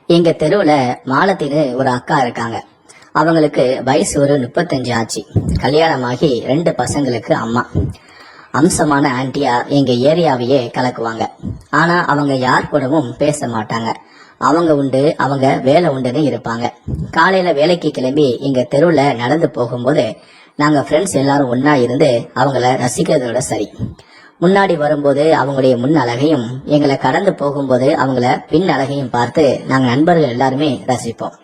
எங்க தெருவுல மாலத்தின்னு ஒரு அக்கா இருக்காங்க. அவங்களுக்கு வயசு ஒரு 35 ஆச்சு. கல்யாணமாகி 2 பசங்களுக்கு அம்மா. அம்சமான ஆன்ட்டியா எங்க ஏரியாவையே கலக்குவாங்க. ஆனா அவங்க யார் கூடவும் பேச மாட்டாங்க. அவங்க உண்டு, அவங்க வேலை உண்டுன்னு இருப்பாங்க. காலையில வேலைக்கு கிளம்பி எங்க தெருவுல நடந்து போகும்போது நாங்க ஃப்ரெண்ட்ஸ் எல்லாரும் ஒன்னா இருந்து அவங்கள ரசிக்கிறதோட சரி. முன்னாடி வரும்போது அவங்களுடைய முன் அழகையும், எங்களை கடந்து போகும்போது அவங்கள பின் அழகையும் பார்த்து நாங்க நண்பர்கள் எல்லாருமே ரசிப்போம்.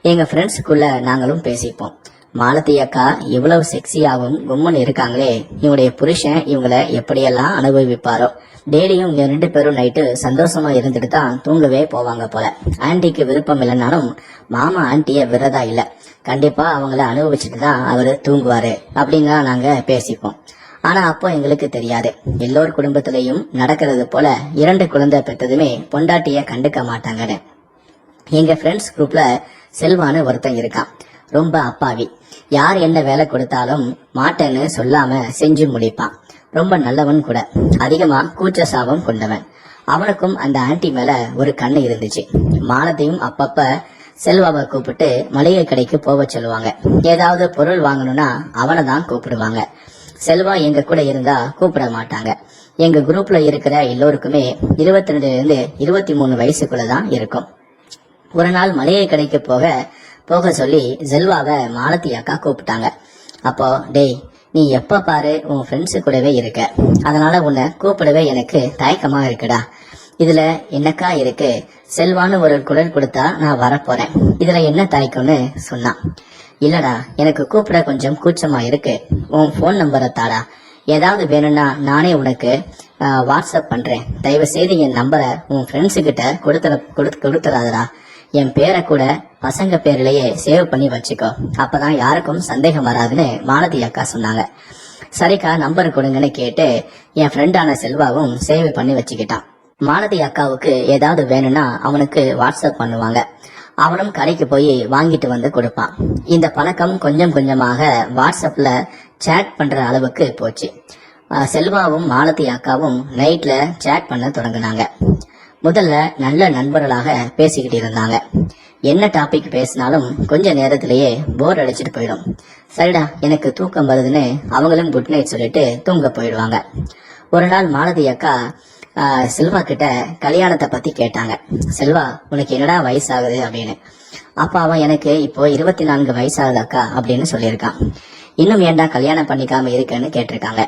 எங்க ஃப்ரெண்ட்ஸுக்குள்ள நாங்களும் பேசிப்போம். மாலதி அக்கா இவ்வளவு செக்ஸியாகவும் கும்மன் இருக்காங்களே, இவங்களுடைய புருஷன் இவங்களை எப்படியெல்லாம் அனுபவிப்பாரோ. டெய்லியும் இங்க 2 பேரும் நைட்டு சந்தோஷமா இருந்துட்டு தான் தூங்கவே போவாங்க போல. ஆன்ட்டிக்கு விருப்பம் இல்லைனாலும் மாமா ஆன்ட்டிய விரதா இல்ல, கண்டிப்பா அவங்கள அனுபவிச்சுட்டு தான் அவரு தூங்குவாரு அப்படின்னா நாங்க பேசிப்போம். ஆனா அப்போ எங்களுக்கு தெரியாது, எல்லோர் குடும்பத்திலையும் நடக்கிறது போல 2 குழந்தை பெற்றதுமே பொண்டாட்டிய கண்டுக்க மாட்டாங்கன்னு. எங்க ஃப்ரெண்ட்ஸ் குரூப்ல செல்வான்னு ஒருத்தன் இருக்கான். ரொம்ப அப்பாவி. யார் என்ன வேலை கொடுத்தாலும் மாட்டேன்னு சொல்லாம செஞ்சு முடிப்பான். ரொம்ப நல்லவன் கூட. அதிகமா கூச்ச சாபம் கொண்டவன். அவனுக்கும் அந்த ஆன்ட்டி மேல ஒரு கண்ணு இருந்துச்சு. மாலத்தையும் அப்பப்ப செல்வாவை கூப்பிட்டு மளிகை கடைக்கு போக சொல்லுவாங்க. ஏதாவது பொருள் வாங்கணும்னா அவனை தான் கூப்பிடுவாங்க. செல்வா எங்க கூட இருந்தா கூப்பிட மாட்டாங்க. எங்க குரூப்ல இருக்கிற எல்லோருக்குமே 22 இருந்து 23 வயசுக்குள்ளதான் இருக்கும். ஒரு நாள் மளிகை கடைக்கு போக சொல்லி செல்வாவை மாலதி அக்கா கூப்பிட்டாங்க. அப்போ, டேய், நீ எப்ப பாரு உன் ஃப்ரெண்ட்ஸு கூடவே இருக்க, அதனால உன்னை கூப்பிடவே எனக்கு தயக்கமா இருக்குடா. இதுல என்னக்கா இருக்கு, செல்வான்னு ஒரு குரல் கொடுத்தா நான் வரப்போறேன், இதுல என்ன தயக்கம்னு சொன்னான். இல்லடா, எனக்கு கூப்பிட கொஞ்சம் கூச்சமா இருக்கு, உன் போன் நம்பரை தாடா, ஏதாவது வேணும்னா நானே உனக்கு வாட்ஸ்அப் பண்றேன், தயவு செய்து என் நம்பரை உன் ஃப்ரெண்ட்ஸு கிட்ட கொடுத்துறாதடா, என் பேரை கூட பசங்க பேர்லயே சேவ் பண்ணி வச்சுக்கோ, அப்பதான் யாருக்கும் சந்தேகம் வராதுன்னு மாலதி அக்கா சொன்னாங்க. சரிக்கா, நம்பர் கொடுங்கன்னு கேட்டு என் ஃப்ரெண்டான செல்வாவும் சேவ் பண்ணி வச்சுக்கிட்டான். மாலதி அக்காவுக்கு ஏதாவது வேணும்னா அவனுக்கு வாட்ஸ்அப் பண்ணுவாங்க. அவனும் கடைக்கு போய் வாங்கிட்டு வந்து கொடுப்பான். இந்த பழக்கம் கொஞ்சம் கொஞ்சமாக வாட்ஸ்அப்ல சேட் பண்ற அளவுக்கு போச்சு. செல்வாவும் மாலதி அக்காவும் நைட்ல சேட் பண்ண தொடங்கினாங்க. முதல்ல நல்ல நண்பர்களாக பேசிக்கிட்டு இருந்தாங்க. என்ன டாபிக் பேசினாலும் கொஞ்ச நேரத்திலேயே போர் அடிச்சுட்டு போயிடும். சரிடா, எனக்கு தூக்கம் வருதுன்னு அவங்களும் குட் நைட் சொல்லிட்டு தூங்க போயிடுவாங்க. ஒரு நாள் மாலதி அக்கா செல்வா கிட்ட கல்யாணத்தை பத்தி கேட்டாங்க. செல்வா, உனக்கு என்னடா வயசாகுது அப்படின்னு. அப்ப அவன் எனக்கு இப்போ 24 வயசாகுது அக்கா அப்படின்னு சொல்லியிருக்கான். இன்னும் ஏன்டா கல்யாணம் பண்ணிக்காம இருக்கேன்னு கேட்டிருக்காங்க.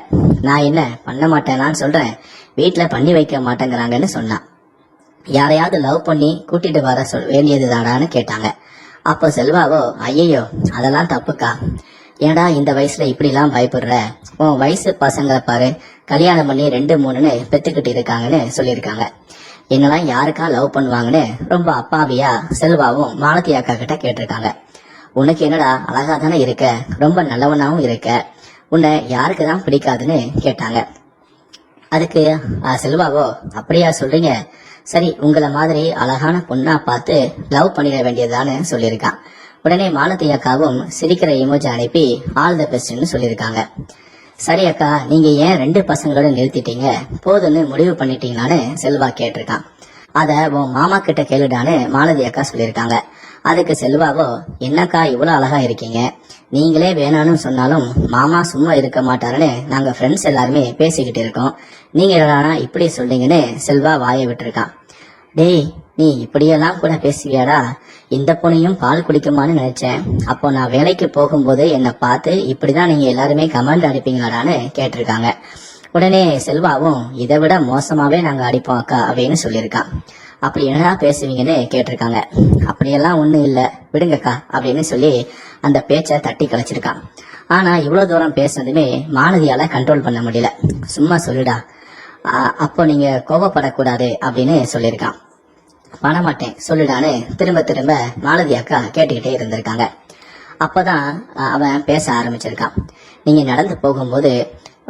நான் என்ன பண்ண மாட்டேனான்னு சொல்றேன், வீட்டுல பண்ணி வைக்க மாட்டேங்கிறாங்கன்னு சொன்னான். யாரையாவது லவ் பண்ணி கூட்டிட்டு வர வேண்டியதுதானான்னு கேட்டாங்க. அப்போ செல்வாவோ, ஐயோ அதெல்லாம் தப்புக்கா, ஏடா இந்த வயசுல இப்படி எல்லாம் பயப்படுற, உன் வயசு பசங்களை பாரு, கல்யாணம் பண்ணி 2-3ன்னு பெத்துக்கிட்டு இருக்காங்கன்னு சொல்லியிருக்காங்க. என்னெல்லாம் யாருக்கா லவ் பண்ணுவாங்கன்னு ரொம்ப அப்பாவியா செல்வாவும் மாலதி அக்கா கிட்ட கேட்டிருக்காங்க. உனக்கு என்னடா, அழகா தானே இருக்க, ரொம்ப நல்லவனாவும் இருக்க, உன்னை யாருக்குதான் பிடிக்காதுன்னு கேட்டாங்க. அதுக்கு செல்வாவோ, அப்படியா சொல்றீங்க, சரி உங்களை மாதிரி அழகான பொண்ணா பார்த்து லவ் பண்ணிட வேண்டியதான்னு சொல்லியிருக்கான். உடனே மாலதி அக்காவும் சிரிக்கிற இமோஜி அனுப்பி ஆல் த பெஸ்ட்னு சொல்லியிருக்காங்க. சரி அக்கா, நீங்க ஏன் 2 பசங்களோட நிறுத்திட்டீங்க, போதுன்னு முடிவு பண்ணிட்டீங்களான்னு செல்வா கேட்டிருக்கான். அத உன் மாமா கிட்ட கேளுடான்னு மாலதி அக்கா சொல்லியிருக்காங்க. அதுக்கு செல்வாவோ, என்னக்கா இவ்வளவு அழகா இருக்கீங்க, நீங்களே வேணான்னு சொன்னாலும் மாமா சும்மா இருக்க மாட்டாருன்னு நாங்க ஃப்ரெண்ட்ஸ் எல்லாருமே பேசிக்கிட்டு இருக்கோம், நீங்க இப்படி சொல்றீங்கன்னு செல்வா வாயை விட்டுருக்கான். டேய், நீ இப்படியெல்லாம் கூட பேசுவியாடா, இந்த பொண்ணையும் பால் குடிக்குமான்னு நினைச்சேன், அப்போ நான் வேலைக்கு போகும்போது என்னை பார்த்து இப்படிதான் நீங்க எல்லாருமே கமெண்ட் அடிப்பீங்களாடான்னு கேட்டிருக்காங்க. உடனே செல்வாவும், இதை விட மோசமாவே நாங்க அடிப்போம் அக்கா அப்படின்னு சொல்லியிருக்கான். அப்படி என்னடா பேசுவீங்கன்னு கேட்டிருக்காங்க. அப்படியெல்லாம் ஒண்ணும் இல்ல, விடுங்கக்கா அப்படின்னு சொல்லி அந்த பேச்சை தட்டி கழிச்சிருக்கான். ஆனா இவ்வளவு தூரம் பேசுனதுமே மாலதியால கண்ட்ரோல் பண்ண முடியல. சும்மா சொல்லுடா, அப்போ நீங்க கோபப்படக்கூடாது அப்படின்னு சொல்லியிருக்கான். பண்ணமாட்டேன் சொல்லுடான்னு திரும்ப மாலதி அக்கா கேட்டுக்கிட்டே இருந்திருக்காங்க. அப்பதான் அவன் பேச ஆரம்பிச்சிருக்கான். நீங்க நடந்து போகும்போது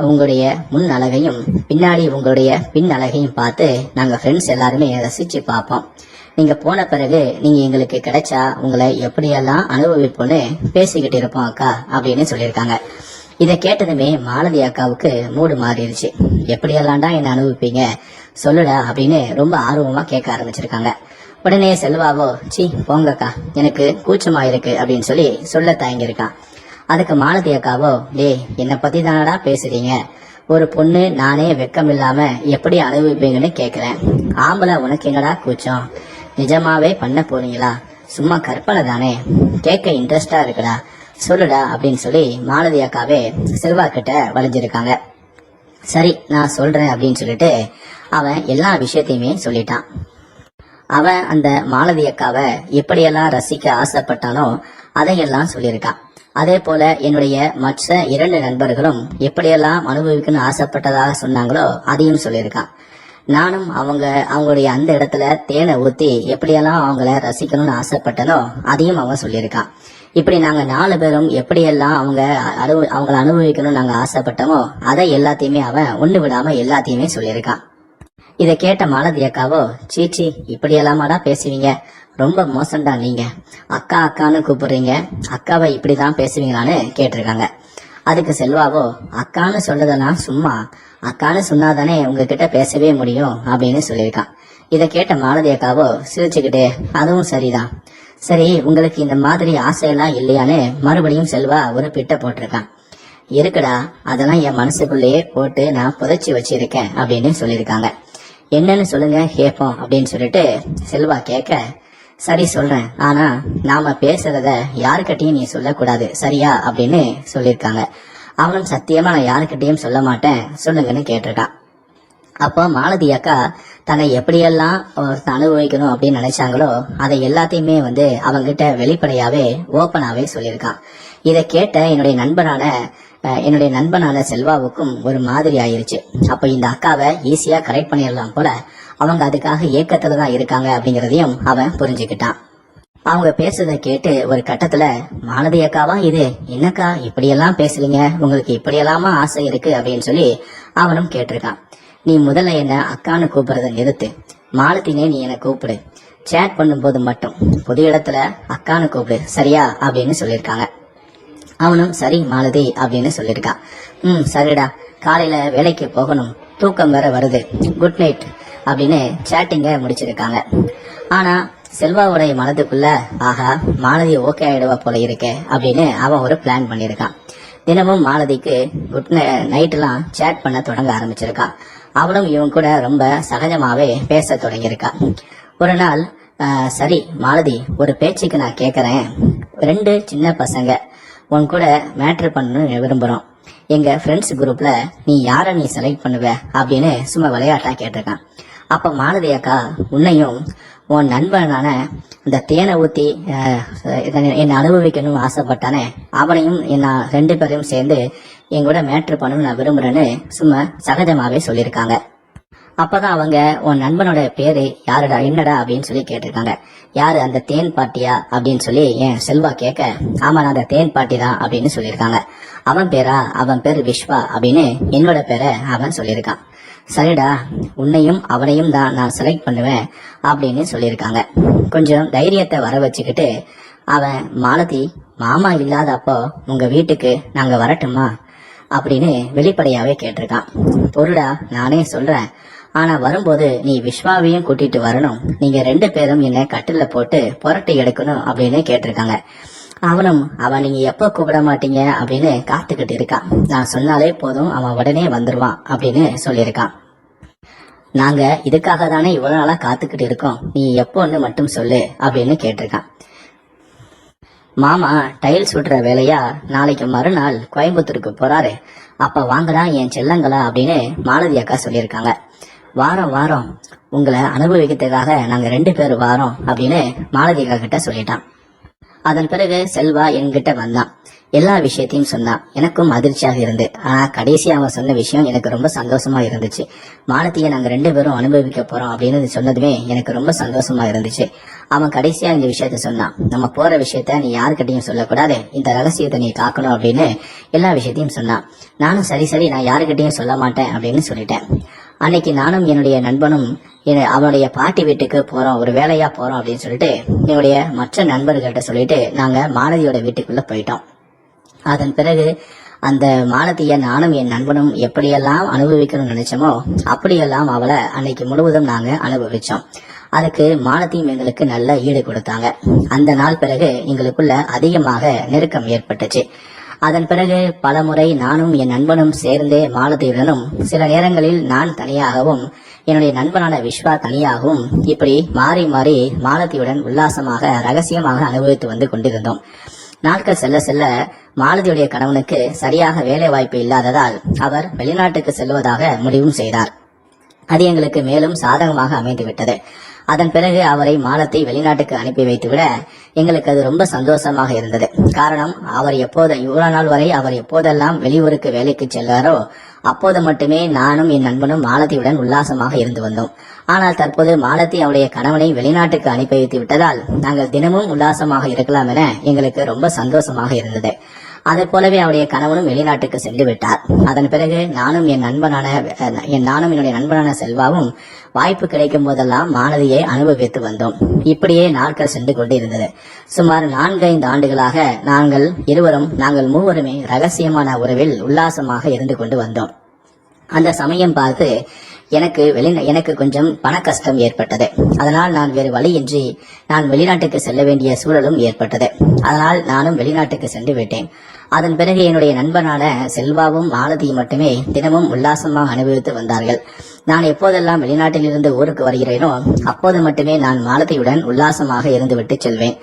உங்களுடைய முன் அழகையும் பின்னாடி உங்களுடைய பின் அழகையும் பார்த்து நாங்க ஃப்ரெண்ட்ஸ் எல்லாருமே ரசிச்சு பார்ப்போம். நீங்க போன பிறகு நீங்க எங்களுக்கு கிடைச்சா உங்களை எப்படியெல்லாம் அனுபவிப்போன்னு பேசிக்கிட்டு இருப்போம் அக்கா அப்படின்னு சொல்லியிருக்காங்க. இதை கேட்டதுமே மாலதி அக்காவுக்கு மூடு மாறிடுச்சு. எப்படியெல்லாம்டா என்ன அனுபவிப்பீங்க சொல்லுடா அப்படின்னு ரொம்ப ஆர்வமா கேட்க ஆரம்பிச்சிருக்காங்க. உடனே செல்வாவோ, சீ போங்கக்கா, எனக்கு கூச்சமா இருக்கு அப்படின்னு சொல்லி சொல்ல தயங்கியிருக்கான். அதுக்கு மாலதி அக்காவோ, டேய் என்னை பத்தி தானடா பேசுறீங்க, ஒரு பொண்ணு நானே வெக்கம் இல்லாம எப்படி அனுபவிப்பீங்கன்னு கேக்குறேன். ஆம்பளை உனக்கு என்னடா கூச்சம், நிஜமாவே பண்ண போறீங்களா, சும்மா கற்பனை தானே, கேட்க இன்ட்ரெஸ்டா இருக்குடா, சொல்லுடா அப்படின்னு சொல்லி மாலதி அக்காவே செல்வா கிட்ட வளைஞ்சிருக்காங்க. சரி நான் சொல்றேன் அப்படின்னு சொல்லிட்டு அவன் எல்லா விஷயத்தையுமே சொல்லிட்டான். அவன் அந்த மாலதி அக்காவை எப்படியெல்லாம் ரசிக்க ஆசைப்பட்டானோ அதையெல்லாம் சொல்லியிருக்கான். அதே போல என்னுடைய மற்ற 2 நண்பர்களும் எப்படியெல்லாம் அனுபவிக்கணும்னு ஆசைப்பட்டதாக சொன்னாங்களோ அதையும் சொல்லியிருக்கான். நானும் அவங்களுடைய அந்த இடத்துல தேனை ஊத்தி எப்படியெல்லாம் அவங்கள ரசிக்கணும்னு ஆசைப்பட்டனோ அதையும் அவன் சொல்லியிருக்கான். இப்படி நாங்க 4 பேரும் எப்படியெல்லாம் அவங்கள அனுபவிக்கணும்னு நாங்க ஆசைப்பட்டோமோ அதை எல்லாத்தையுமே அவன் ஒண்ணு விடாம எல்லாத்தையுமே சொல்லியிருக்கான். இதை கேட்ட மாலதி அக்காவோ, சீச்சி இப்படி எல்லாமாடா பேசுவீங்க, ரொம்ப மோசம்டா நீங்க, அக்கா அக்கான்னு கூப்பிடுறீங்க, அக்காவை இப்படிதான் பேசுவீங்களான்னு கேட்டிருக்காங்க. அதுக்கு செல்வாவோ, அக்கான்னு சொல்றதெல்லாம் சும்மா, அக்கான்னு சொன்னாதானே உங்ககிட்ட பேசவே முடியும் அப்படின்னு சொல்லியிருக்கான். இதை கேட்ட மாலதி அக்காவோ சிரிச்சுக்கிட்டே, அதுவும் சரிதான், சரி உங்களுக்கு இந்த மாதிரி ஆசையெல்லாம் இல்லையான்னு மறுபடியும் செல்வா ஒரு பிட்ட போட்டிருக்கான். இருக்குடா, அதெல்லாம் என் மனசுக்குள்ளேயே போட்டு நான் புதைச்சி வச்சிருக்கேன் அப்படின்னு சொல்லியிருக்காங்க. என்னன்னு சொல்லுங்க கேட்போம் அப்படின்னு சொல்லிட்டு செல்வா கேட்க, சரி சொல்றேன், ஆனா நாம பேசுறத யாருக்கிட்டையும் நீ சொல்லக்கூடாது சரியா அப்படின்னு சொல்லியிருக்காங்க. அவனும் சத்தியமா நான் யாருக்கிட்டையும் சொல்ல மாட்டேன், சொல்லுங்கன்னு கேட்டிருக்கான். அப்போ மாலதி அக்கா தன்னை எப்படியெல்லாம் அனுபவிக்கணும் அப்படின்னு நினைச்சாங்களோ அதை எல்லாத்தையுமே அவங்கிட்ட வெளிப்படையாவே ஓப்பனாவே சொல்லியிருக்கான். இதை கேட்ட என்னுடைய நண்பனான செல்வாவுக்கும் ஒரு மாதிரி ஆயிருச்சு. அப்ப இந்த அக்காவை ஈஸியா கரெக்ட் பண்ணிடலாம் போல அவங்க அதுக்காக ஏக்கத்துலதான் இருக்காங்க அப்படிங்கறதையும் அவன் புரிஞ்சுக்கிட்டான். அவங்க பேசுறதை கேட்டு ஒரு கட்டத்துல, மாலதி அக்காவா இது, என்னக்கா இப்படியெல்லாம் பேசுறீங்க, உங்களுக்கு இப்படியெல்லாமா ஆசை இருக்கு அப்படின்னு சொல்லி அவனும் கேட்டிருக்கான். நீ முதல்ல என்ன அக்கான்னு கூப்பிடுறத நிறுத்து, மாலத்தினே நீ என்ன கூப்பிடு, சேட் பண்ணும்போது மட்டும் பொது இடத்துல அக்கான்னு கூப்பிடு சரியா அப்படின்னு சொல்லியிருக்காங்க. அவனும் சரி மாலதி அப்படின்னு சொல்லியிருக்கான். சரிடா, காலையில வேலைக்கு போகணும், தூக்கம் வேற வருது, குட் நைட் அப்படின்னு சேட்டிங்க முடிச்சிருக்காங்க. ஆனா செல்வாவுடைய மனதுக்குள்ள, ஆஹா மாலதி ஓகே ஆயிடுவா போல இருக்கே அப்படின்னு அவன் ஒரு பிளான் பண்ணியிருக்கான். தினமும் மாலதிக்கு குட் நைட்லாம் சேட் பண்ண தொடங்க ஆரம்பிச்சிருக்கான். அவளும் இவன் கூட ரொம்ப சகஜமாவே பேச தொடங்கியிருக்கா. ஒரு நாள், சரி மாலதி, ஒரு பேச்சுக்கு நான் கேக்குறேன், 2 சின்ன பசங்க உன் கூட மேட்ரு பண்ணணும்னு விரும்புறோம், எங்க ஃப்ரெண்ட்ஸ் குரூப்ல நீ யார நீ செலக்ட் பண்ணுவ அப்படின்னு சும்மா விளையாட்டா கேட்டிருக்கான். அப்ப மாலதி அக்கா, உன்னையும் உன் நண்பனான இந்த தேனை ஊத்தி என்ன அனுபவிக்கணும்னு ஆசைப்பட்டானே அவனையும் நான் 2 பேரையும் சேர்ந்து எங்கூட மேட்ரு பண்ணணும்னு நான் விரும்புறேன்னு சும்மா சகஜமாவே சொல்லியிருக்காங்க. அப்பதான் அவங்க, உன் நண்பனோட பேரு யாருடா, என்னடா அப்படின்னு சொல்லி கேட்டிருக்காங்க. யாரு, அந்த தேன் பாட்டியா அப்படின்னு சொல்லி என் செல்வா கேட்க, ஆமா நான் அந்த தேன் பாட்டி தான் அப்படின்னு சொல்லியிருக்காங்க. அவன் பேரா, அவன் பேரு விஸ்வா அப்படின்னு என்னோட பேரை அவன் சொல்லியிருக்கான். சரிடா, உன்னையும் அவனையும் தான் நான் செலக்ட் பண்ணுவேன் அப்படின்னு சொல்லியிருக்காங்க. கொஞ்சம் தைரியத்தை வர வச்சுக்கிட்டு அவன், மாலதி மாமா இல்லாத அப்போ உங்க வீட்டுக்கு நாங்க வரட்டுமா அப்படின்னு வெளிப்படையாவே கேட்டிருக்கான். பொருடா, நானே சொல்றேன், ஆனா வரும்போது நீ விஸ்வாவையும் கூட்டிட்டு வரணும், நீங்க 2 பேரும் என்ன கட்டில போட்டு புரட்டி எடுக்கணும் அப்படின்னு கேட்டிருக்காங்க. அவனும், அவன் நீங்க எப்ப கூப்பிட மாட்டீங்க அப்படின்னு காத்துக்கிட்டு இருக்கான், நான் சொன்னாலே போதும் அவன் உடனே வந்துருவான் அப்படின்னு சொல்லியிருக்கான். நாங்க இதுக்காக தானே இவ்வளவு நாளா காத்துக்கிட்டு இருக்கோம், நீ எப்போன்னு மட்டும் சொல்லு அப்படின்னு கேட்டிருக்கான். மாமா டைல்ஸ் விடுற வேலையா நாளைக்கு மறுநாள் கோயம்புத்தூருக்கு போறாரு, அப்ப வாங்கடா என் செல்லங்களா அப்படின்னு மாலதி அக்கா சொல்லியிருக்காங்க. வாரம் உங்களை அனுபவிக்கிறதுக்காக நாங்க 2 பேரும் வாரோம் அப்படின்னு மாலதி அக்கா கிட்ட சொல்லிட்டான். அதன் பிறகு செல்வா என்கிட்ட வந்தான், எல்லா விஷயத்தையும் சொன்னான். எனக்கும் அதிர்ச்சியாக இருந்து, ஆனா கடைசி அவன் சொன்ன விஷயம் எனக்கு ரொம்ப சந்தோஷமா இருந்துச்சு. மாலத்தியை நாங்க 2 பேரும் அனுபவிக்க போறோம் அப்படின்னு சொன்னதுமே எனக்கு ரொம்ப சந்தோஷமா இருந்துச்சு. அவன் கடைசியா இந்த விஷயத்த சொன்னான், நம்ம போற விஷயத்த நீ யாருக்கிட்டையும் சொல்லக்கூடாது, இந்த ரகசியத்தை நீ காக்கணும் அப்படின்னு எல்லா விஷயத்தையும் சொன்னான். நானும் சரி நான் யாருக்கிட்டையும் சொல்ல மாட்டேன் அப்படின்னு சொல்லிட்டேன். அன்னைக்கு நானும் என்னுடைய நண்பனும் அவனுடைய பாட்டி வீட்டுக்கு போறோம், ஒரு வேலையா போறோம் அப்படின்னு சொல்லிட்டு என்னுடைய மற்ற நண்பர்கள்ட்ட சொல்லிட்டு நாங்க மாலதியோட வீட்டுக்குள்ள போயிட்டோம். அதன் பிறகு அந்த மாலதிய நானும் என் நண்பனும் எப்படியெல்லாம் அனுபவிக்கணும்னு நினைச்சோமோ அப்படியெல்லாம் அவளை அன்னைக்கு முழுவதும் நாங்க அனுபவிச்சோம். அதுக்கு மாலத்தையும் எங்களுக்கு நல்ல ஈடு கொடுத்தாங்க. அந்த நாள் பிறகு எங்களுக்குள்ள அதிகமாக நெருக்கம் ஏற்பட்டுச்சு. அதன் பிறகு பலமுறை நானும் என் நண்பனும் சேர்ந்தே மாலதியுடனும், சில நேரங்களில் நான் தனியாகவும் என்னுடைய நண்பனான விஸ்வா தனியாகவும் இப்படி மாறி மாறி மாலதியுடன் உல்லாசமாக ரகசியமாக அனுபவித்து வந்து கொண்டிருந்தோம். நாட்கள் செல்ல செல்ல மாலதியுடைய கணவனுக்கு சரியாக வேலை வாய்ப்பு இல்லாததால் அவர் வெளிநாட்டுக்கு செல்வதாக முடிவும் செய்தார். அது எங்களுக்கு மேலும் சாதகமாக அமைந்துவிட்டது. அதன் பிறகு அவரை மாலத்தை வெளிநாட்டுக்கு அனுப்பி வைத்துவிட எங்களுக்கு அது ரொம்ப சந்தோஷமாக இருந்தது. காரணம், அவர் இவ்வளவு நாள் வரை அவர் எப்போதெல்லாம் வெளியூருக்கு வேலைக்கு செல்வாரோ அப்போது மட்டுமே நானும் என் நண்பனும் மாலதியுடன் உல்லாசமாக இருந்து வந்தோம். ஆனால் தற்போது மாலதி அவருடைய கணவனை வெளிநாட்டுக்கு அனுப்பி வைத்து விட்டதால் நாங்கள் தினமும் உல்லாசமாக இருக்கலாம் என எங்களுக்கு ரொம்ப சந்தோஷமாக இருந்தது. அதை போலவே அவருடைய கணவனும் வெளிநாட்டுக்கு சென்று விட்டார். அதன் பிறகு நானும் என்னுடைய நண்பனான செல்வாவும் வாய்ப்பு கிடைக்கும் போதெல்லாம் மாலதியை அனுபவித்து வந்தோம். இப்படியே நாட்கள் சென்று கொண்டிருந்தது. சுமார் 4-5 ஆண்டுகளாக நாங்கள் மூவருமே ரகசியமான உறவில் உல்லாசமாக இருந்து கொண்டு வந்தோம். அந்த சமயம் பார்த்து எனக்கு கொஞ்சம் பண கஷ்டம் ஏற்பட்டது. அதனால் நான் வேறு வழியின்றி நான் வெளிநாட்டுக்கு செல்ல வேண்டிய சூழலும் ஏற்பட்டது. அதனால் நானும் வெளிநாட்டுக்கு சென்று விட்டேன். அதன் பிறகு என்னுடைய நண்பனான செல்வாவும் மாலதியும் மட்டுமே தினமும் உல்லாசமாக அனுபவித்து வந்தார்கள். நான் எப்போதெல்லாம் வெளிநாட்டில் இருந்து ஊருக்கு வருகிறேனோ அப்போது மட்டுமே நான் மாலதியுடன் உல்லாசமாக இருந்துவிட்டு செல்வேன்.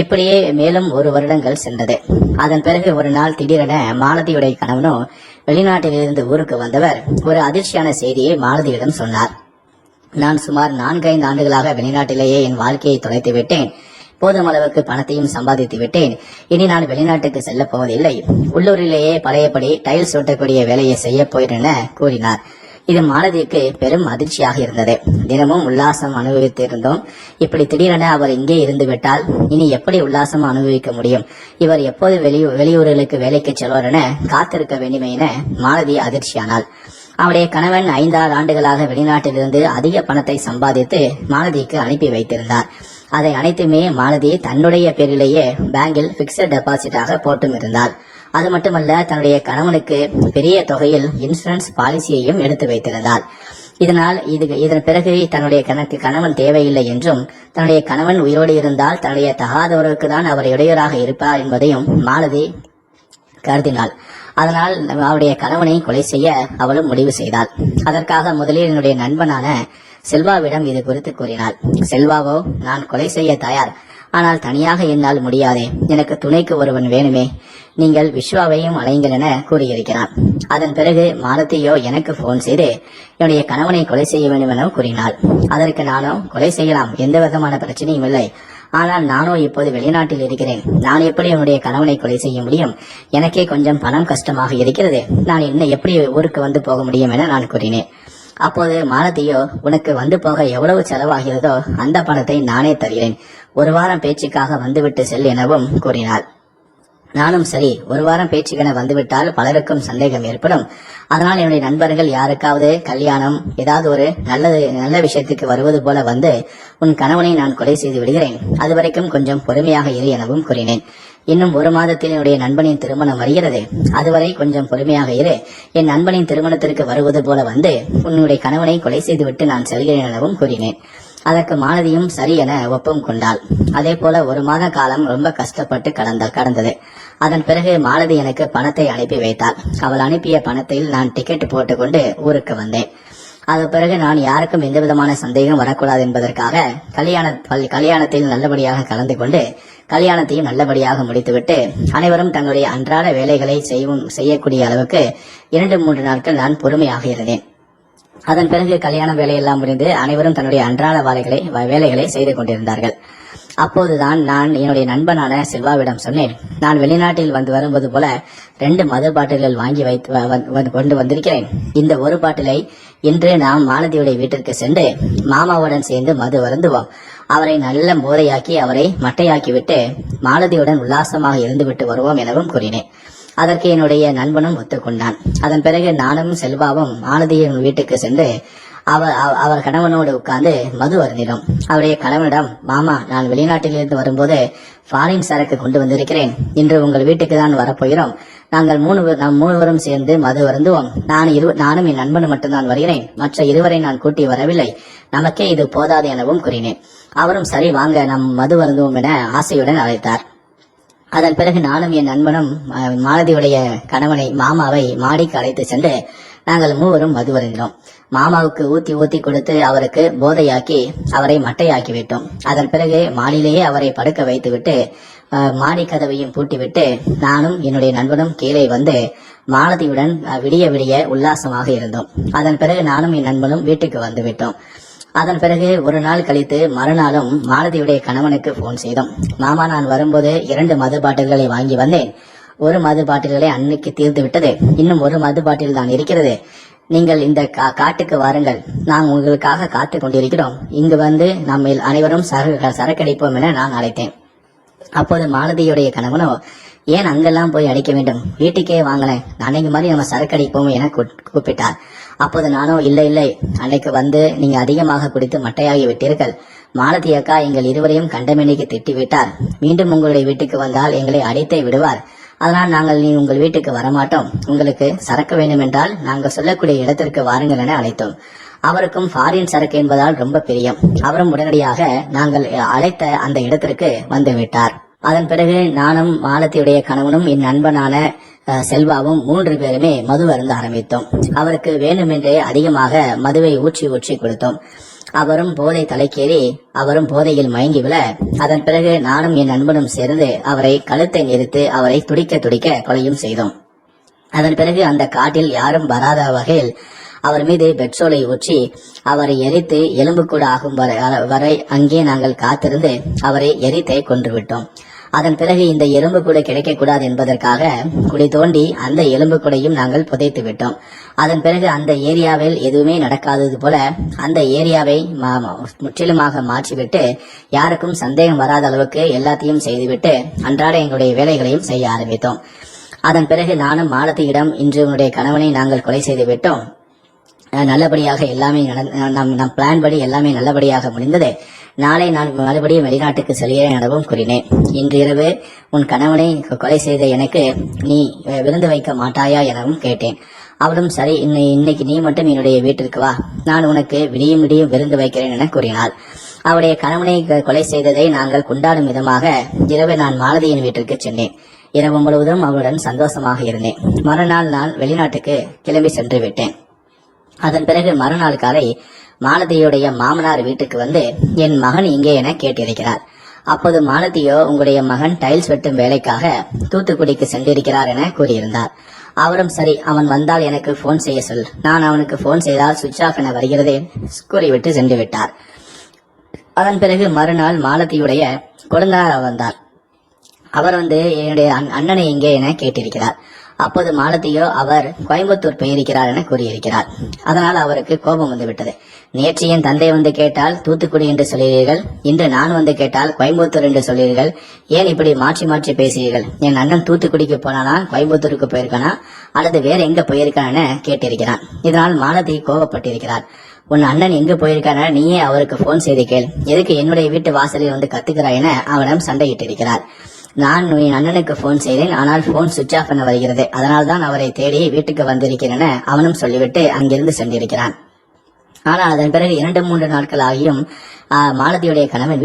இப்படியே மேலும் 1 வருடங்கள் சென்றது. அதன் பிறகு ஒரு நாள் திடீரென மாலதியுடைய கணவனோ வெளிநாட்டிலிருந்து ஊருக்கு வந்தவர் ஒரு அதிர்ச்சியான செய்தியை மாலதியிடம் சொன்னார். நான் சுமார் 4-5 ஆண்டுகளாக வெளிநாட்டிலேயே என் வாழ்க்கையை தொலைத்து விட்டேன். போதும் அளவுக்கு பணத்தையும் சம்பாதித்து விட்டேன். இனி நான் வெளிநாட்டுக்கு செல்ல போவதில்லை. உள்ளூரிலேயே பழையபடி டைல்ஸ் ஒட்டக்கூடிய வேலையை செய்ய போகிறேன் என கூறினார். இது மாலதிக்கு பெரும் அதிர்ச்சியாக இருந்தது. தினமும் உல்லாசம் அனுபவித்திருந்தோம். இப்படி திடீரென அவர் இங்கே இருந்து விட்டால் இனி எப்படி உல்லாசம் அனுபவிக்க முடியும்? இவர் எப்போது வெளியூர்களுக்கு வேலைக்கு செல்வார் என காத்திருக்க வேண்டுமே என மாலதி அதிர்ச்சியானாள். அவருடைய கணவன் 5-6 ஆண்டுகளாக வெளிநாட்டிலிருந்து அதிக பணத்தை சம்பாதித்து மாலதிக்கு அனுப்பி வைத்திருந்தார். அதை அனைத்துமே மாலதி தன்னுடைய பேரிலேயே பேங்கில் பிக்சட் டெபாசிட்டாக போட்டும் இருந்தார். அது மட்டுமல்ல, தன்னுடைய கணவனுக்கு பெரிய தொகையில் இன்சூரன்ஸ் பாலிசியையும் எடுத்து வைத்திருந்தார். இதன் பிறகு தன்னுடைய கணவன் தேவையில்லை என்றும், தன்னுடைய கணவன் உயிரோடு இருந்தால் தன்னுடைய தகாதவருக்கு தான் அவர் இடையூறாக இருப்பார் என்பதையும் மாலதி கருதினாள். அதனால் அவருடைய கணவனை கொலை செய்ய அவளும் முடிவு செய்தாள். அதற்காக முதலில் என்னுடைய நண்பனான செல்வாவிடம் இது குறித்து கூறினாள். செல்வாவோ, நான் கொலை செய்ய தயார், ஆனால் தனியாக என்னால் முடியாதே, எனக்கு துணைக்கு ஒருவன் வேணுமே, நீங்கள் விஸ்வாவையும் அழையுங்கள் என கூறியிருக்கிறான். அதன் பிறகு மாலதியோ எனக்கு போன் செய்து என்னுடைய கணவனை கொலை செய்ய வேண்டும் என கூறினாள். அதற்கு நானோ, கொலை செய்யலாம், எந்த விதமான பிரச்சனையும் இல்லை, ஆனால் நானோ இப்போது வெளிநாட்டில் இருக்கிறேன், நான் எப்படி என்னுடைய கணவனை கொலை செய்ய முடியும்? எனக்கே கொஞ்சம் பணம் கஷ்டமாக இருக்கிறது, நான் எப்படி ஊருக்கு வந்து போக முடியும் என நான் கூறினேன். அப்போது மாலதியோ, உனக்கு வந்து போக எவ்வளவு செலவாகிறதோ அந்த பணத்தை நானே தருகிறேன், 1 வாரம் பேச்சுக்காக வந்துவிட்டு செல் எனவும் கூறினாள். நானும் சரி, 1 வாரம் பேச்சுக்கென வந்துவிட்டால் பலருக்கும் சந்தேகம் ஏற்படும், அதனால் என்னுடைய நண்பர்கள் யாருக்காவது கல்யாணம் ஏதாவது ஒரு நல்ல விஷயத்துக்கு வருவது போல வந்து உன் கணவனை நான் கொலை செய்து விடுகிறேன், அதுவரைக்கும் கொஞ்சம் பொறுமையாக இரு எனவும் கூறினேன். இன்னும் 1 மாதத்தில் என்னுடைய நண்பனின் திருமணம் வருகிறது, அதுவரை கொஞ்சம் பொறுமையாக இரு, என் நண்பனின் திருமணத்திற்கு வருவது போல வந்து உன்னுடைய கணவனை கொலை செய்துவிட்டு நான் செல்கிறேன் எனவும் கூறினேன். அதற்கு மாலதியும் சரி என ஒப்பும் கொண்டாள். அதே போல 1 மாத காலம் ரொம்ப கஷ்டப்பட்டு கடந்தது. அதன் பிறகு மாலதி எனக்கு பணத்தை அனுப்பி வைத்தாள். அவள் அனுப்பிய பணத்தில் நான் டிக்கெட் போட்டுக்கொண்டு ஊருக்கு வந்தேன். அது பிறகு நான் யாருக்கும் எந்த விதமான சந்தேகம் வரக்கூடாது என்பதற்காக கல்யாணத்தில் நல்லபடியாக கலந்து கொண்டு கல்யாணத்தையும் நல்லபடியாக முடித்துவிட்டு அனைவரும் தங்களுடைய அன்றாட வேலைகளை செய்யக்கூடிய அளவுக்கு 2-3 நாட்கள் நான் பொறுமையாக இருந்தேன். அதன் பிறகு கல்யாண வேலையெல்லாம் முடிந்து அனைவரும் தன்னுடைய அன்றாட வேலைகளை செய்து கொண்டிருந்தார்கள். அப்போதுதான் நான் என்னுடைய நண்பனான செல்வாவிடம் சொன்னேன், நான் வெளிநாட்டில் வரும்போது போல 2 மது பாட்டில்கள் வாங்கி கொண்டு வந்திருக்கிறேன். இந்த 1 பாட்டிலை இன்று நாம் மாலதியுடைய வீட்டிற்கு சென்று மாமாவுடன் சேர்ந்து மது வருந்துவோம், அவரை நல்ல போதையாக்கி அவரை மட்டையாக்கிவிட்டு மாலதியுடன் உல்லாசமாக இருந்துவிட்டு வருவோம் எனவும் கூறினேன். அதற்கு என்னுடைய நண்பனும் ஒத்துக்கொண்டான். அதன் பிறகு நானும் செல்வாவும் மாலதியின் வீட்டுக்கு சென்று அவர் கணவனோடு உட்கார்ந்து மது அருந்தினோம். அவருடைய கணவனிடம், மாமா, நான் வெளிநாட்டிலிருந்து வரும்போது ஃபாரின் சரக்கு கொண்டு வந்திருக்கிறேன், இன்று உங்கள் வீட்டுக்கு தான் வரப்போகிறோம், நாம் 3 சேர்ந்து மது வருந்துவோம், நானும் என் நண்பனும் மட்டும்தான் வருகிறேன், மற்ற 2 நான் கூட்டி வரவில்லை, நமக்கே இது போதாது எனவும் கூறினேன். அவரும் சரி வாங்க நம் மது வருந்துவோம் என ஆசையுடன் அழைத்தார். அதன் பிறகு நானும் என் நண்பனும் மாலதியுடைய கணவனை மாமாவை மாடிக்கு அழைத்து சென்று நாங்கள் மூவரும் மது வருந்தினோம். மாமாவுக்கு ஊத்தி ஊத்தி கொடுத்து அவருக்கு போதையாக்கி அவரை மட்டையாக்கி விட்டோம். அதன் பிறகு மாடியிலேயே அவரை படுக்க வைத்துவிட்டு மாடி கதவையும் பூட்டிவிட்டு நானும் என்னுடைய நண்பனும் கீழே வந்து மாலதியுடன் விடிய விடிய உல்லாசமாக இருந்தோம். அதன் பிறகு நானும் என் நண்பனும் வீட்டுக்கு வந்து விட்டோம். அதன் பிறகு ஒரு நாள் கழித்து மறுநாளும் மாலதியுடைய கணவனுக்கு போன் செய்தோம். மாமா, நான் வரும்போது 2 மது பாட்டில்களை வாங்கி வந்தேன். ஒரு மது பாட்டில்களை அன்னைக்கு தீர்ந்து விட்டது. இன்னும் ஒரு மது பாட்டில் தான் இருக்கிறது. நீங்கள் இந்த காட்டுக்கு வாருங்கள், நாங்கள் உங்களுக்காக காத்து கொண்டிருக்கிறோம். இங்கு வந்து நம்ம அனைவரும் சரக்கடிப்போம் என நான் அழைத்தேன். அப்போது மாலதியுடைய கணவனோ, ஏன் அங்கெல்லாம் போய் அடிக்க வேண்டும், வீட்டுக்கே வாங்கினேன், அன்னைக்கு மாதிரி நம்ம சரக்கடிப்போம் என கூப்பிட்டார். அப்போது நானோ, இல்லை, அன்னைக்கு வந்து நீங்க அதிகமாக குடித்து மட்டையாகி விட்டீர்கள். மாலதி அக்கா எங்கள் இருவரையும் கண்டமேனிக்கு திட்டிவிட்டார். மீண்டும் உங்களுடைய வீட்டுக்கு வந்தால் எங்களை அடித்தே விடுவார். அதனால் நாங்கள் உங்கள் வீட்டுக்கு வரமாட்டோம். உங்களுக்கு சரக்கு வேண்டும் என்றால் நாங்கள் சொல்லக்கூடிய இடத்திற்கு வாருங்கள் என அழைத்தோம். அவருக்கும் ஃபாரின் சரக்கு என்பதால் ரொம்ப பிரியம். அவரும் உடனடியாக நாங்கள் அழைத்த அந்த இடத்திற்கு வந்து விட்டார். அதன் பிறகு நானும் மாலதியுடைய கணவனும் என் நண்பனான செல்வாவும் 3 பேருமே மது அருந்த ஆரம்பித்தோம். அவருக்கு வேண்டுமென்றே அதிகமாக மதுவை ஊற்றி கொடுத்தோம். அவரும் போதை தலைக்கேறி அவரும் போதையில் மயங்கி விழ, அதன் பிறகு நானும் என் நண்பனும் சேர்ந்து அவரை கழுத்தை நெரித்து அவரை துடிக்க துடிக்க கொலையும் செய்தோம். அதன் பிறகு அந்த காட்டில் யாரும் வராத வகையில் அவர் மீது பெட்ரோலை ஊற்றி அவரை எரித்து எலும்புக்கூட ஆகும் வரை அங்கே நாங்கள் காத்திருந்து அவரை எரித்தே கொன்றுவிட்டோம். அதன் பிறகு இந்த எலும்பு கூட கிடைக்கக்கூடாது என்பதற்காக குழி தோண்டி அந்த எலும்பு கூடையும் நாங்கள் புதைத்து விட்டோம். அதன் பிறகு அந்த ஏரியாவில் எதுவுமே நடக்காதது போல அந்த ஏரியாவை முற்றிலுமாக மாற்றிவிட்டு யாருக்கும் சந்தேகம் வராத அளவுக்கு எல்லாத்தையும் செய்துவிட்டு அன்றாட எங்களுடைய வேலைகளையும் செய்ய ஆரம்பித்தோம். அதன் பிறகு நானும் மாலதியிடம், இன்று உன்னுடைய கணவனை நாங்கள் கொலை செய்து விட்டோம், நல்லபடியாக எல்லாமே நம் பிளான் படி எல்லாமே நல்லபடியாக முடிந்தது. நாளை நான் மறுபடியும் வெளிநாட்டுக்கு செல்கிறேன் எனவும் கூறினேன். இன்று இரவு உன் கணவனை கொலை செய்த எனக்கு நீ விருந்து வைக்க மாட்டாயா எனவும் கேட்டேன். அவளும் சரி, இன்னைக்கு நீ மட்டும் என்னுடைய வீட்டிற்கு வா, நான் உனக்கு விடியும் விருந்து வைக்கிறேன் என கூறினாள். அவளுடைய கணவனை கொலை செய்ததை நாங்கள் கொண்டாடும் விதமாக இரவு நான் மாலதியின் வீட்டிற்கு சென்றேன். இரவு முழுவதும் அவளுடன் சந்தோஷமாக இருந்தேன். மறுநாள் நான் வெளிநாட்டுக்கு கிளம்பி சென்று விட்டேன். அதன் பிறகு மறுநாள் காலை மாலதியுடைய மாமனார் வீட்டுக்கு வந்து என் மகன் இங்கே என கேட்டிருக்கிறார். அப்போது மாலதியோ, உங்களுடைய மகன் டைல்ஸ் வெட்டும் வேலைக்காக தூத்துக்குடிக்கு சென்றிருக்கிறார் என கூறியிருந்தார். அவரும் சரி, அவன் வந்தால் எனக்கு போன் செய்ய சொல், நான் அவனுக்கு போன் செய்தால் சுவிட்ச் ஆஃப் என வருகிறது கூறிவிட்டு சென்று விட்டார். அதன் பிறகு மறுநாள் மாலதியுடைய கொழுந்தனார் வந்தார். அவர் வந்து என்னுடைய அண்ணனை எங்கே என கேட்டிருக்கிறார். அப்போது மாலதியோ, அவர் கோயம்புத்தூர் போயிருக்கிறார் என கூறியிருக்கிறார். அதனால் அவருக்கு கோபம் வந்துவிட்டது. நேற்று என் தந்தை வந்து கேட்டால் தூத்துக்குடி என்று சொல்கிறீர்கள், இன்று நான் வந்து கேட்டால் கோயம்புத்தூர் என்று சொல்கிறீர்கள், ஏன் இப்படி மாற்றி மாற்றி பேசுகிறீர்கள்? என் அண்ணன் தூத்துக்குடிக்கு போனானா, கோயம்புத்தூருக்கு போயிருக்கானா, அல்லது வேற எங்க போயிருக்கான் என கேட்டிருக்கிறான். இதனால் மாலதி கோபப்பட்டிருக்கிறார். உன் அண்ணன் எங்கு போயிருக்கான, நீயே அவருக்கு போன் செய்து கேள், எதுக்கு என்னுடைய வீட்டு வாசலில் வந்து கத்துக்கிறாய் என அவனிடம் சண்டையிட்டிருக்கிறார். நான் என் அண்ணனுக்கு போன் செய்தேன், ஆனால் போன் சுவிட்ச் ஆஃப் பண்ண வருகிறது, அதனால் தான் அவரை தேடி வீட்டுக்கு வந்திருக்கிறேன் அவனும் சொல்லிவிட்டு அங்கிருந்து சென்றிருக்கிறான். ஆனால் அதன் பிறகு 2-3 நாட்கள் ஆகியும் மாலதியுடைய கணவன்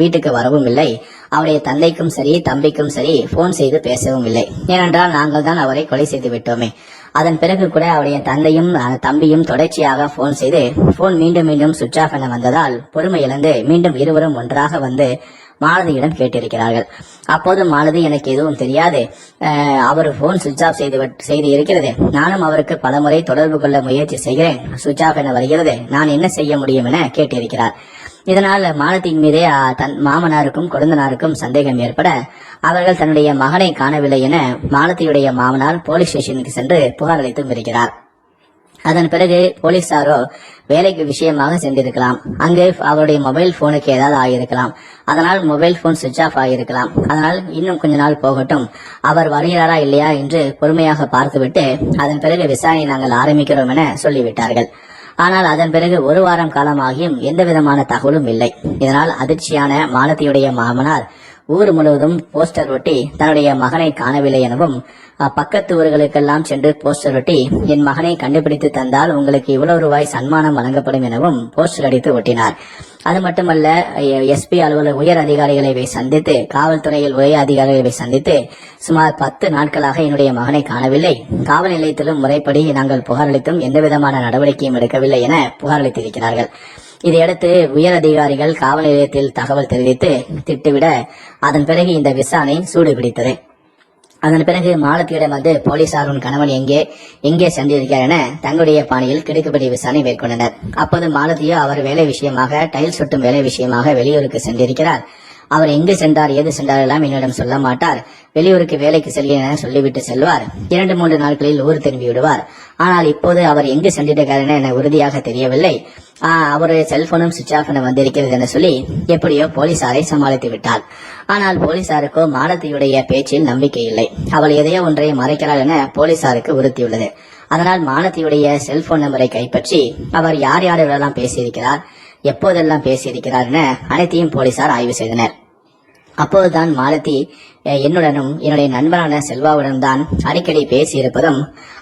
வீட்டுக்கு வரவும் இல்லை. அவருடைய தந்தைக்கும் சரி தம்பிக்கும் சரி போன் செய்து பேசவும் இல்லை. ஏனென்றால் நாங்கள் தான் அவரை கொலை செய்து விட்டோமே. அதன் பிறகு கூட அவருடைய தந்தையும் தம்பியும் தொடர்ச்சியாக போன் செய்து போன் மீண்டும் சுவிட்ச் ஆஃப் பண்ண வந்ததால் பொறுமை இழந்து மீண்டும் இருவரும் ஒன்றாக வந்து மாலதியிடம் கேட்டிருக்கிறார்கள். அப்போது மாலதி, எனக்கு எதுவும் தெரியாது, அவர் போன் சுவிட்ச் ஆஃப் செய்து இருக்கிறது, நானும் அவருக்கு பலமுறை தொடர்பு கொள்ள முயற்சி செய்கிறேன், சுவிட்ச் ஆஃப் என வருகிறது, நான் என்ன செய்ய முடியும் என கேட்டிருக்கிறார். இதனால் மாலதியின் மீதே தன் மாமனாருக்கும் கொழுந்தனாருக்கும் சந்தேகம் ஏற்பட அவர்கள் தன்னுடைய மகனை காணவில்லை என மாலதியுடைய மாமனார் போலீஸ் ஸ்டேஷனுக்கு சென்று புகார் அளித்தும் இருக்கிறார். அதன் பிறகு போலீசாரோ வேலைக்கு விஷயமாக சென்றிருக்கலாம். அங்கு அவருடைய மொபைல் போனுக்கு ஏதாவது ஆகியிருக்கலாம். அதனால் மொபைல் போன் சுவிட்ச் ஆஃப் ஆகியிருக்கலாம். அதனால் இன்னும் கொஞ்ச நாள் போகட்டும், அவர் வருகிறாரா இல்லையா என்று பொறுமையாக பார்த்துவிட்டு அதன் பிறகு விசாரணை நாங்கள் ஆரம்பிக்கிறோம் என சொல்லிவிட்டார்கள். ஆனால் அதன் பிறகு 1 வாரம் காலமாகியும் எந்த விதமான தகவலும் இல்லை. இதனால் அதிர்ச்சியான மாலதியுடைய மாமனார் ஊர் முழுவதும் போஸ்டர் ஒட்டி தன்னுடைய மகனை காணவில்லை எனவும் பக்கத்து ஊர்களுக்கெல்லாம் சென்று போஸ்டர் ஒட்டி என் மகனை கண்டுபிடித்து தந்தால் உங்களுக்கு இவ்வளவு ரூபாய் சன்மானம் வழங்கப்படும் எனவும் போஸ்டர் அடித்து ஒட்டினார். அது மட்டுமல்ல, எஸ்பி அலுவலக உயர் அதிகாரிகளை சந்தித்து, காவல்துறையில் உயர் அதிகாரிகளை சந்தித்து சுமார் 10 நாட்களாக என்னுடைய மகனை காணவில்லை, காவல் நிலையத்திலும் முறைப்படி நாங்கள் புகார் அளித்தும் எந்தவிதமான நடவடிக்கையும் எடுக்கவில்லை என புகார் அளித்திருக்கிறார்கள். இதையடுத்து உயர் அதிகாரிகள் காவல் நிலையத்தில் தகவல் தெரிவித்து திட்டுவிட அதன் பிறகு இந்த விசாரணை சூடு பிடித்தது. அதன் பிறகு மாலத்தியிடம் வந்து போலீசார் உன் கணவன் எங்கே சென்றிருக்கிறார் என தங்களுடைய பாணியில் கிடுக்குப்படி விசாரணை மேற்கொண்டனர். அப்போது மாலத்தியோ அவர் வேலை விஷயமாக, டைல்ஸ் ஒட்டும் வேலை விஷயமாக வெளியூருக்கு சென்றிருக்கிறார். அவர் எங்கு சென்றார், ஏது சென்றார் எல்லாம் என்னிடம் சொல்ல மாட்டார். வெளியூருக்கு வேலைக்கு செல்கிறேன் என சொல்லிவிட்டு செல்வார். 2-3 நாட்களில் ஊர் திரும்பி விடுவார். ஆனால் இப்போது அவர் எங்கு சென்றிருக்கிறார் என உறுதியாக தெரியவில்லை. அவருடைய செல்போனும் சுவிட்ச் ஆஃப் என வந்திருக்கிறது என சொல்லி எப்படியோ போலீசாரை சமாளித்து விட்டார். ஆனால் போலீசாருக்கோ மாலத்தியுடைய பேச்சில் நம்பிக்கை இல்லை. அவள் எதையோ ஒன்றை மறைக்கிறாள் என போலீசாருக்கு உறுத்தியுள்ளது. அதனால் மாலத்தியுடைய செல்போன் நம்பரை கைப்பற்றி அவர் யார் யாரெல்லாம் பேசியிருக்கிறார், எப்போதெல்லாம் பேசியிருக்கிறார் என அனைத்தையும் போலீசார் ஆய்வு செய்தனர். அப்போதுதான் மாலதி என்னுடனும் என்னுடைய நண்பரான செல்வாவுடன் தான் அடிக்கடி பேசியிருப்பதும்,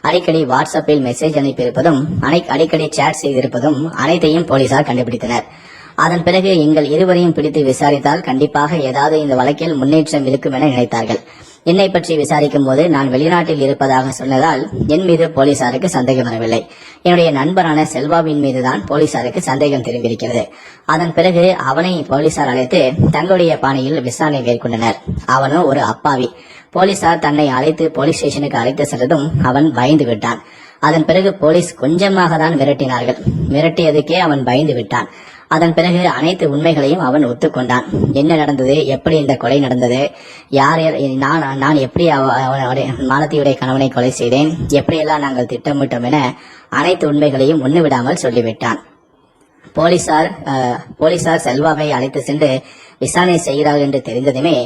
அடிக்கடி வாட்ஸ்அப்பில் மெசேஜ் அனுப்பியிருப்பதும், அடிக்கடி சேட் செய்திருப்பதும் அனைத்தையும் போலீசார் கண்டுபிடித்தனர். அதன் பிறகு எங்கள் இருவரையும் பிடித்து விசாரித்தால் கண்டிப்பாக ஏதாவது இந்த வழக்கில் முன்னேற்றம் இருக்கும் என நினைத்தார்கள். என்னை பற்றி விசாரிக்கும் போது நான் வெளிநாட்டில் இருப்பதாக சொன்னதால் என் மீது போலீசாருக்கு சந்தேகம் வரவில்லை. என்னுடைய நண்பரான செல்வாவின் மீதுதான் போலீசாருக்கு சந்தேகம் திரும்பியிருக்கிறது. அதன் பிறகு அவனை போலீசார் அழைத்து தங்களுடைய பாணியில் விசாரணை மேற்கொண்டனர். அவனோ ஒரு அப்பாவி. போலீசார் தன்னை அழைத்து போலீஸ் ஸ்டேஷனுக்கு அழைத்து சென்றதும் அவன் பயந்து விட்டான். அதன் பிறகு போலீஸ் கொஞ்சமாக தான் மிரட்டினார்கள். மிரட்டியதுக்கே அவன் பயந்து விட்டான். அதன் பிறகு அனைத்து உண்மைகளையும் அவன் ஒத்துக்கொண்டான். என்ன நடந்தது, எப்படி இந்த கொலை நடந்தது, நான் எப்படி மாலத்தியுடைய கணவனை கொலை செய்தேன், எப்படியெல்லாம் நாங்கள் திட்டமிட்டோம் என அனைத்து உண்மைகளையும் ஒண்ணுவிடாமல் சொல்லிவிட்டான். போலீசார் செல்வாவை அழைத்து சென்று விசாரணை செய்கிறார்கள் என்று தெரிந்ததுமே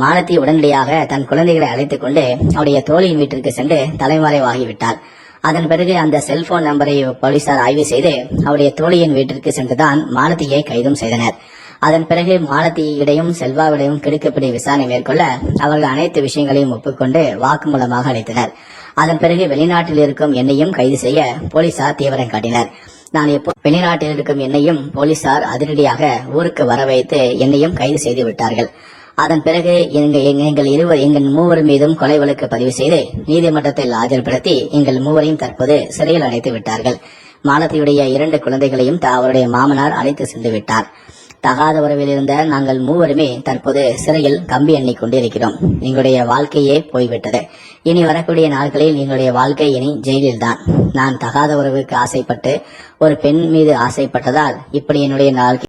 மாலத்தி உடனடியாக தன் குழந்தைகளை அழைத்துக் கொண்டு அவருடைய தோழியின் வீட்டிற்கு சென்று தலைமறைவாகிவிட்டார். அதன் பிறகு அந்த செல்போன் நம்பரை போலீசார் ஆய்வு செய்து அவருடைய தோழியின் வீட்டிற்கு சென்றுதான் மாலத்தியை கைதும் செய்தனர். அதன் பிறகு மாலத்தியிடையும் செல்வாவிடையும் கிடுக்குப்பிடி விசாரணை மேற்கொள்ள அவர்கள் அனைத்து விஷயங்களையும் ஒப்புக்கொண்டு வாக்குமூலமாக அளித்தனர். அதன் பிறகு வெளிநாட்டில் இருக்கும் என்னையும் கைது செய்ய போலீசார் தீவிரம் காட்டினர். நான் இப்போ வெளிநாட்டில் இருக்கும் என்னையும் போலீசார் அதிரடியாக ஊருக்கு வர வைத்து என்னையும் கைது செய்து விட்டார்கள். அதன் பிறகு எங்கள் மூவர் மீதும் கொலை வழக்கு பதிவு செய்து நீதிமன்றத்தில் ஆஜர்படுத்தி எங்கள் மூவரையும் தற்போது சிறையில் அடைத்து விட்டார்கள். மாலத்தியுடைய 2 குழந்தைகளையும் அவருடைய மாமனார் அழைத்து சென்று விட்டார். தகாத உறவில் இருந்த நாங்கள் மூவருமே தற்போது சிறையில் கம்பி எண்ணிக் கொண்டிருக்கிறோம். எங்களுடைய வாழ்க்கையே போய்விட்டது. இனி வரக்கூடிய நாட்களில் எங்களுடைய வாழ்க்கை இனி ஜெயிலில் தான். நான் தகாத உறவுக்கு ஆசைப்பட்டு ஒரு பெண் மீது ஆசைப்பட்டதால் இப்படி என்னுடைய